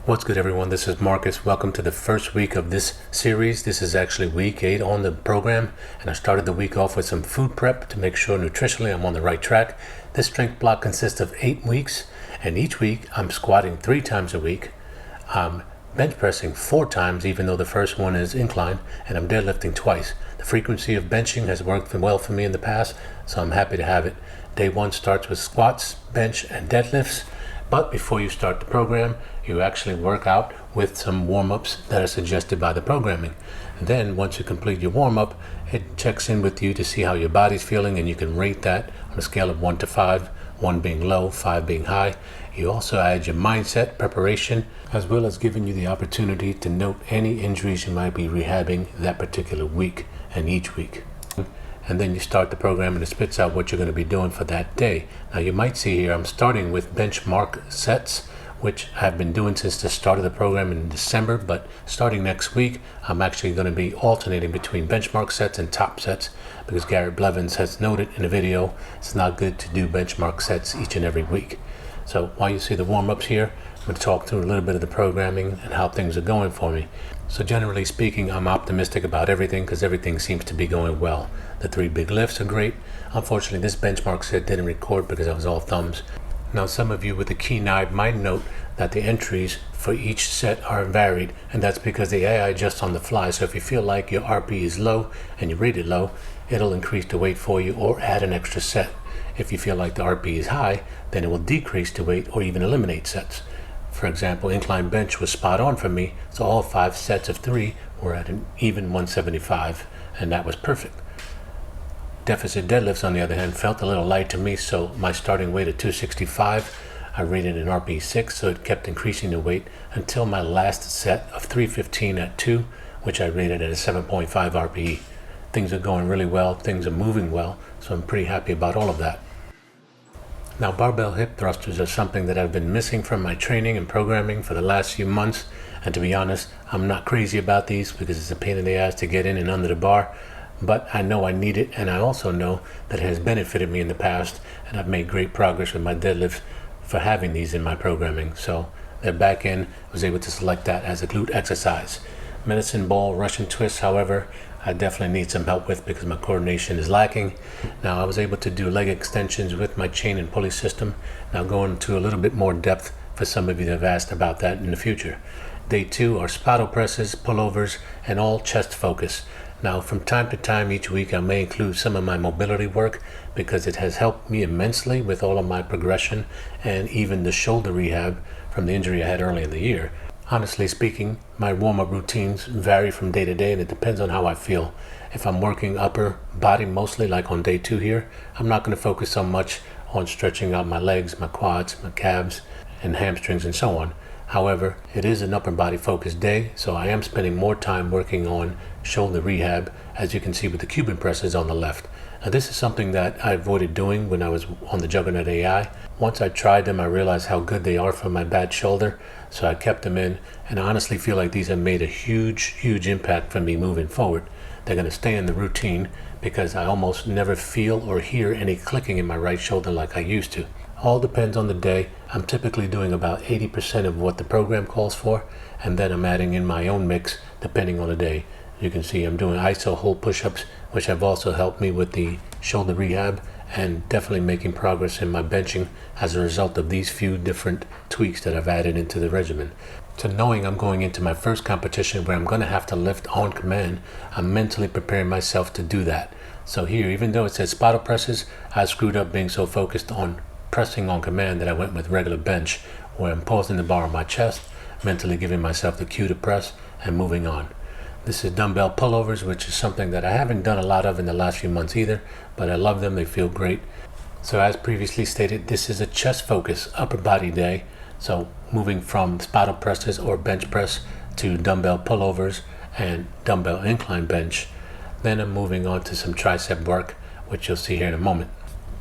What's good, everyone? This is Marcus. Welcome to the first week of this series. This is actually week 8 on the program, and I started the week off with some food prep to make sure nutritionally I'm on the right track. This strength block consists of 8 weeks, and each week I'm squatting 3 times a week. I'm bench pressing 4 times, even though the first one is incline, and I'm deadlifting twice. The frequency of benching has worked well for me in the past, so I'm happy to have it. Day 1 starts with squats, bench, and deadlifts. But before you start the program, you actually work out with some warm-ups that are suggested by the programming. And then once you complete your warm-up, it checks in with you to see how your body's feeling, and you can rate that on a scale of 1 to 5, 1 being low, 5 being high. You also add your mindset, preparation, as well as giving you the opportunity to note any injuries you might be rehabbing that particular week and each week. And then you start the program and it spits out what you're going to be doing for that day. Now you might see here I'm starting with benchmark sets, which I've been doing since the start of the program in December, but starting next week I'm actually going to be alternating between benchmark sets and top sets, because Garrett Blevins has noted in a video it's not good to do benchmark sets each and every week. So while you see the warm-ups here, I'm going to talk through a little bit of the programming and how things are going for me. So generally speaking, I'm optimistic about everything because everything seems to be going well. The 3 big lifts are great. Unfortunately, this benchmark set didn't record because I was all thumbs. Now, some of you with a keen eye might note that the entries for each set are varied, and that's because the AI adjusts on the fly. So if you feel like your RP is low and you rate it low, it'll increase the weight for you or add an extra set. If you feel like the RP is high, then it will decrease the weight or even eliminate sets. For example, incline bench was spot on for me, so all 5 sets of 3 were at an even 175, and that was perfect. Deficit deadlifts, on the other hand, felt a little light to me, so my starting weight at 265, I rated an RP 6, so it kept increasing the weight until my last set of 315 at 2, which I rated at a 7.5 RPE. Things are going really well, things are moving well, so I'm pretty happy about all of that. Now, barbell hip thrusters are something that I've been missing from my training and programming for the last few months, and to be honest, I'm not crazy about these because it's a pain in the ass to get in and under the bar, but I know I need it, and I also know that it has benefited me in the past, and I've made great progress with my deadlifts for having these in my programming. So they're back in. I was able to select that as a glute exercise. Medicine ball Russian twist, however, I definitely need some help with because my coordination is lacking. Now, I was able to do leg extensions with my chain and pulley system. Now, going into a little bit more depth for some of you that have asked about that in the future. Day 2 are spattle presses, pullovers, and all chest focus. Now, from time to time each week, I may include some of my mobility work because it has helped me immensely with all of my progression and even the shoulder rehab from the injury I had early in the year. Honestly speaking, my warm-up routines vary from day to day, and it depends on how I feel. If I'm working upper body mostly, like on day 2 here, I'm not going to focus so much on stretching out my legs, my quads, my calves, and hamstrings, and so on. However, it is an upper body focused day, so I am spending more time working on shoulder rehab, as you can see with the Cuban presses on the left. Now, this is something that I avoided doing when I was on the Juggernaut AI. Once I tried them, I realized how good they are for my bad shoulder, so I kept them in, and I honestly feel like these have made a huge impact for me moving forward. They're going to stay in the routine because I almost never feel or hear any clicking in my right shoulder like I used to. All depends on the day. I'm typically doing about 80% of what the program calls for, and then I'm adding in my own mix depending on the day. You can see I'm doing iso hold push-ups, which have also helped me with the shoulder rehab, and definitely making progress in my benching as a result of these few different tweaks that I've added into the regimen. To knowing I'm going into my first competition where I'm going to have to lift on command, I'm mentally preparing myself to do that. So here, even though it says spattle presses, I screwed up being so focused on pressing on command that I went with regular bench, where I'm pausing the bar on my chest, mentally giving myself the cue to press, and moving on. This is dumbbell pullovers, which is something that I haven't done a lot of in the last few months either, but I love them, they feel great. So as previously stated, this is a chest focus upper body day. So moving from spattle presses or bench press to dumbbell pullovers and dumbbell incline bench. Then I'm moving on to some tricep work, which you'll see here in a moment.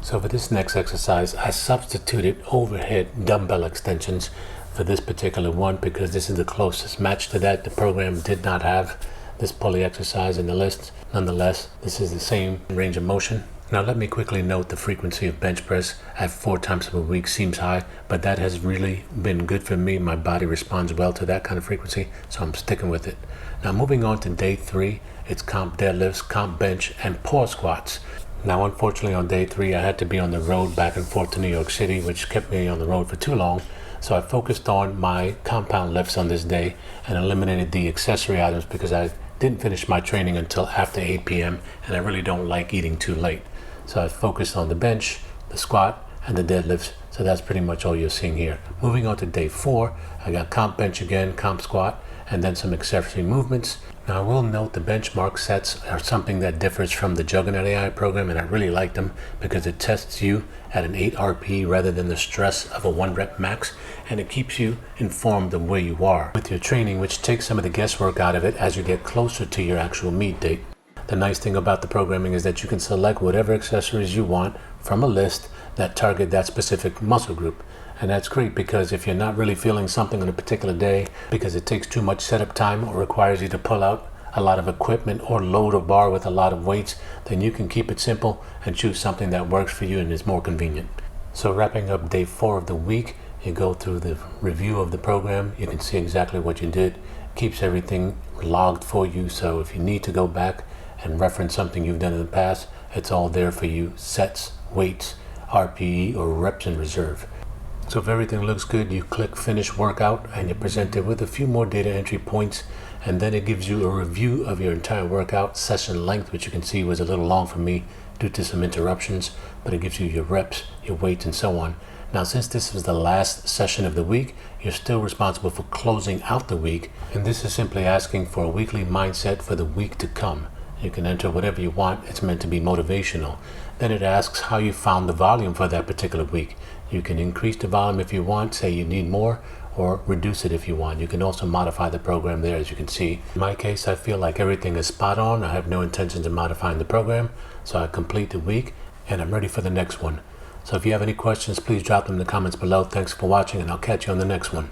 So for this next exercise, I substituted overhead dumbbell extensions for this particular one because this is the closest match to that. The program did not have this pulley exercise in the list. Nonetheless, this is the same range of motion. Now let me quickly note the frequency of bench press at 4 times a week seems high, but that has really been good for me. My body responds well to that kind of frequency, so I'm sticking with it. Now moving on to day 3, it's comp deadlifts, comp bench, and pause squats. Now unfortunately on day 3 I had to be on the road back and forth to New York City, which kept me on the road for too long. So I focused on my compound lifts on this day and eliminated the accessory items because I didn't finish my training until after 8 p.m. and I really don't like eating too late. So I focused on the bench, the squat, and the deadlifts. So that's pretty much all you're seeing here. Moving on to day 4, I got comp bench again, comp squat, and then some accessory movements. Now I will note the benchmark sets are something that differs from the Juggernaut AI program, and I really like them because it tests you at an 8 RP rather than the stress of a 1 rep max, and it keeps you informed of where you are with your training, which takes some of the guesswork out of it as you get closer to your actual meet date. The nice thing about the programming is that you can select whatever accessories you want from a list that target that specific muscle group. And that's great because if you're not really feeling something on a particular day because it takes too much setup time or requires you to pull out a lot of equipment or load a bar with a lot of weights, then you can keep it simple and choose something that works for you and is more convenient. So wrapping up day 4 of the week, you go through the review of the program. You can see exactly what you did. Keeps everything logged for you, so if you need to go back and reference something you've done in the past, it's all there for you. Sets, weights, RPE, or reps in reserve. So if everything looks good, you click finish workout and you're presented with a few more data entry points, and then it gives you a review of your entire workout session length, which you can see was a little long for me due to some interruptions, but it gives you your reps, your weights, and so on. Now since this is the last session of the week, you're still responsible for closing out the week, and this is simply asking for a weekly mindset for the week to come. You can enter whatever you want. It's meant to be motivational. Then it asks how you found the volume for that particular week. You can increase the volume if you want, say you need more, or reduce it if you want. You can also modify the program there, as you can see. In my case, I feel like everything is spot on. I have no intentions of modifying the program, so I complete the week and I'm ready for the next one. So if you have any questions, please drop them in the comments below. Thanks for watching, and I'll catch you on the next one.